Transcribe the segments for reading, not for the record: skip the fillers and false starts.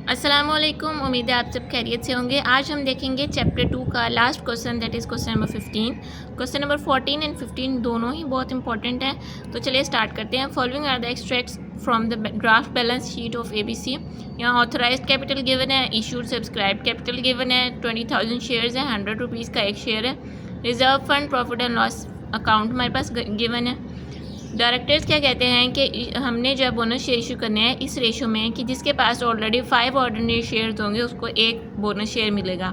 अस्सलामुअलैकुम, उम्मीद है आप सब खैरियत से होंगे। आज हम देखेंगे चैप्टर 2 का last question, that is question number 15। Question number 14 and 15 दोनों ही बहुत इंपॉर्टेंट हैं। तो चलिए स्टार्ट करते हैं। Following are the extracts from the draft balance sheet of ABC। यहाँ ऑथराइज्ड कैपिटल गिवन है, इशूड सब्सक्राइब कैपिटल गिवन है, 20,000 शेयर्स है, 100 रुपीज़ का एक शेयर है। Reserve fund, profit and loss account हमारे पास गिवन है। डायरेक्टर्स क्या कहते हैं कि हमने जब बोनस शेयर इशू करने हैं इस रेशो में कि जिसके पास ऑलरेडी 5 ऑर्डिनरी शेयर्स होंगे उसको एक बोनस शेयर मिलेगा,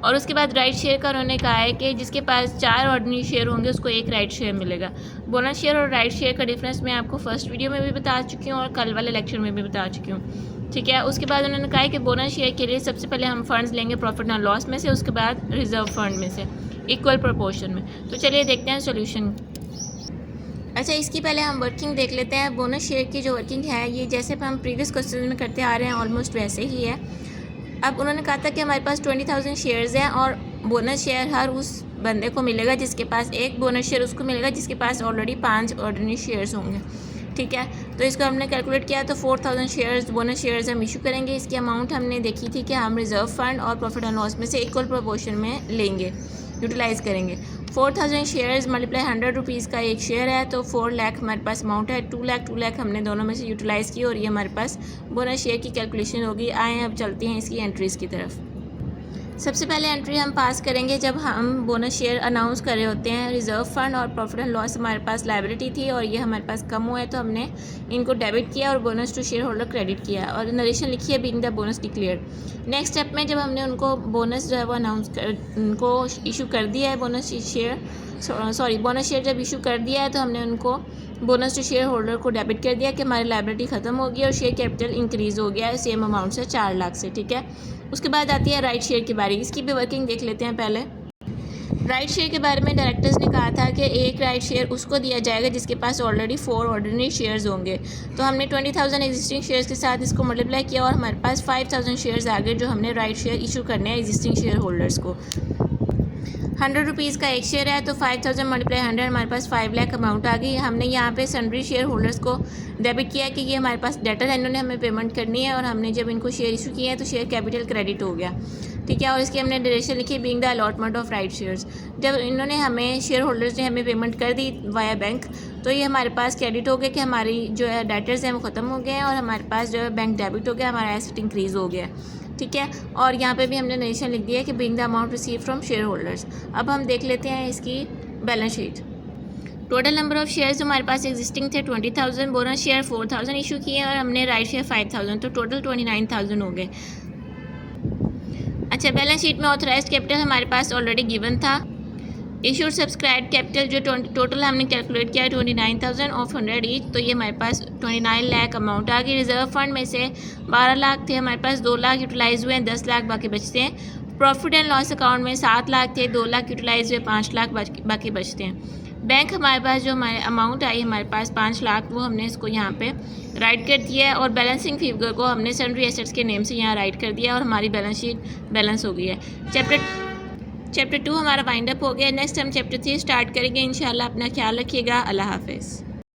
और उसके बाद राइट शेयर का उन्होंने कहा है कि जिसके पास 4 ऑर्डिनरी शेयर होंगे उसको एक राइट शेयर मिलेगा। बोनस शेयर और राइट शेयर का डिफरेंस मैं आपको फर्स्ट वीडियो में भी बता चुकी हूँ और कल वाले लेक्चर में भी बता चुकी हूँ, ठीक है। उसके बाद उन्होंने कहा है कि बोनस शेयर के लिए सबसे पहले हम फंड्स लेंगे प्रॉफिट एंड लॉस में से, उसके बाद रिजर्व फंड में से इक्वल प्रोपोर्शन में। तो चलिए देखते हैं सोल्यूशन। अच्छा, इसकी पहले हम वर्किंग देख लेते हैं। बोनस शेयर की जो वर्किंग है ये जैसे हम प्रीवियस क्वेश्चन में करते आ रहे हैं ऑलमोस्ट वैसे ही है। अब उन्होंने कहा था कि हमारे पास 20,000 शेयर्स हैं और बोनस शेयर हर उस बंदे को मिलेगा जिसके पास एक बोनस शेयर उसको मिलेगा जिसके पास ऑलरेडी 5 ऑर्डिनरी शेयर्स होंगे, ठीक है। तो इसको हमने कैलकुलेट किया तो 4,000 शेयर्स बोनस शेयर्स हम इशू करेंगे। इसकी अमाउंट हमने देखी थी कि हम रिजर्व फंड और प्रॉफिट एंड लॉस में से इक्वल प्रोपोर्शन में लेंगे, यूटिलाइज़ करेंगे। 4,000 शेयर्स मल्टीप्लाई 100 रुपीज़ का एक शेयर है तो 4 लाख हमारे पास अमाउंट है। 2 लाख हमने दोनों में से यूटिलाइज़ की और ये हमारे पास बोनस शेयर की कैलकुलेशन होगी। आए अब चलते हैं इसकी एंट्रीज़ की तरफ। सबसे पहले एंट्री हम पास करेंगे जब हम बोनस शेयर अनाउंस कर रहे होते हैं। रिजर्व फंड और प्रॉफिट एंड लॉस हमारे पास लायबिलिटी थी और ये हमारे पास कम हुआ है तो हमने इनको डेबिट किया और bonus to share holder credit किया और नरेशन लिखी है being the bonus declared. Next step में जब हमने उनको बोनस जो है वो उनको इशू कर दिया है, बोनस शेयर जब इशू कर दिया है तो हमने उनको बोनस टू शेयर होल्डर को डेबिट कर दिया कि हमारी लायबिलिटी ख़त्म हो गई और शेयर कैपिटल इंक्रीज़ हो गया है सेम अमाउंट से 4 लाख से, ठीक है। उसके बाद आती है राइट शेयर की बारी। इसकी भी वर्किंग देख लेते हैं पहले। राइट शेयर के बारे में डायरेक्टर्स ने कहा था कि एक राइट शेयर उसको दिया जाएगा जिसके पास ऑलरेडी 4 ऑर्डिनरी शेयर्स होंगे। तो हमने 20,000 एग्जिस्टिंग शेयर्स के साथ इसको मल्टीप्लाई किया और हमारे पास 5,000 शेयर्स आ गए जो हमने राइट शेयर इशू करने हैं एग्जिस्टिंग शेयर होल्डर्स को। 100 रुपीज़ का एक शेयर है तो 5,000 मल्टीप्लाई 100 हमारे पास 5 लाख अमाउंट आ गई। हमने यहाँ पे सन्ड्री शेयर होल्डर्स को डेबिट किया कि ये हमारे पास डेटर है, इन्होंने हमें पेमेंट करनी है और हमने जब इनको शेयर इशू किए हैं तो शेयर कैपिटल क्रेडिट हो गया, ठीक है। और इसकी हमने डायरेक्शन लिखी being the allotment of right shares. जब इन्होंने हमें शेयर होल्डर्स ने हमें पेमेंट कर दी वाया बैंक तो ये हमारे पास क्रेडिट हो गया कि हमारी जो है डेटर्स हैं वो ख़त्म हो गए हैं और हमारे पास जो है बैंक डेबिट हो गया, हमारा एसेट इंक्रीज़ हो गया, ठीक है। और यहाँ पे भी हमने नरेशन लिख दिया है कि being the amount receive from share holders. अब हम देख लेते हैं इसकी balance sheet. Total number of shares जो हमारे पास एग्जिस्टिंग थे 20,000, बोनस शेयर 4,000 इशू किए और हमने राइट शेयर 5,000, तो टोटल 29,000 हो गए। अच्छा, बैलेंस शीट में ऑथराइज्ड कैपिटल हमारे पास ऑलरेडी गिवन था। इशूड सब्सक्राइब कैपिटल जो टोटल हमने कैलकुलेट किया है 29,000 ऑफ 100 ईच, तो ये हमारे पास 29 लाख अमाउंट आ गई। रिजर्व फंड में से 12 लाख थे हमारे पास, 2 लाख यूटिलाइज हुए हैं, 10 लाख बाकी बचते हैं। प्रॉफिट एंड लॉस अकाउंट में 7 लाख थे, 2 लाख यूटिलाइज हुए, 5 लाख बाकी बचते हैं। बैंक हमारे पास जो हमारे अमाउंट आई हमारे पास 5 लाख, वो हमने इसको यहाँ पे राइट कर दिया है और बैलेंसिंग फिगर को हमने सन्ड्री एसेट्स के नेम से यहाँ राइट कर दिया और हमारी बैलेंस शीट बैलेंस हो गई है। चैप्टर 2 हमारा वाइंड अप हो गया। नेक्स्ट हम चैप्टर 3 स्टार्ट करेंगे इंशाल्लाह। अपना ख्याल रखिएगा। अल्लाह हाफिज़।